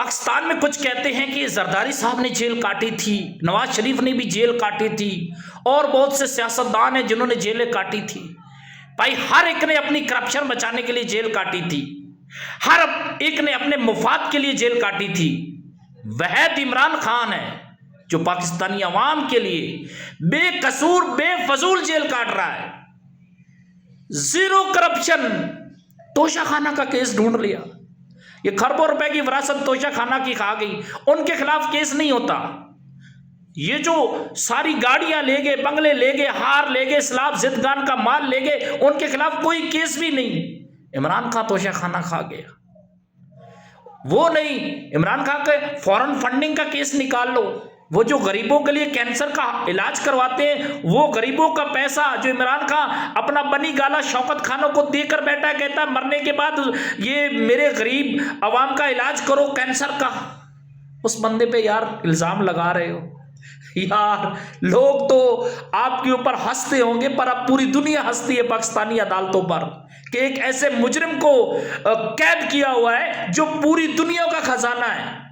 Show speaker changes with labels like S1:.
S1: पाकिस्तान में कुछ कहते हैं कि जरदारी साहब ने जेल काटी थी, नवाज शरीफ ने भी जेल काटी थी, और बहुत से सियासतदान हैं जिन्होंने जेलें काटी थी। भाई हर एक ने अपनी करप्शन बचाने के लिए जेल काटी थी, हर एक ने अपने मुफाद के लिए जेल काटी थी। वह इमरान खान है जो पाकिस्तानी अवाम के लिए बेकसूर बेफजूल जेल काट रहा है। जीरो करप्शन, तोशाखाना का केस ढूंढ लिया, ये खरबों रुपए की विरासत तोशाखाना की खा गई, उनके खिलाफ केस नहीं होता। ये जो सारी गाड़ियां ले गए, बंगले ले गए, हार ले गए, सलाब जिदगान का माल ले गए, उनके खिलाफ कोई केस भी नहीं। इमरान खान तोशाखाना खा गया, वो नहीं। इमरान खान के फॉरेन फंडिंग का केस निकाल लो, वो जो गरीबों के लिए कैंसर का इलाज करवाते हैं, वो गरीबों का पैसा जो इमरान खान अपना बनी गाला शौकत खानों को देकर बैठा, कहता है मरने के बाद ये मेरे गरीब अवाम का इलाज करो कैंसर का। उस बंदे पे यार इल्जाम लगा रहे हो यार। लोग तो आपके ऊपर हंसते होंगे, पर अब पूरी दुनिया हंसती है पाकिस्तानी अदालतों पर कि एक ऐसे मुजरिम को कैद किया हुआ है जो पूरी दुनिया का खजाना है।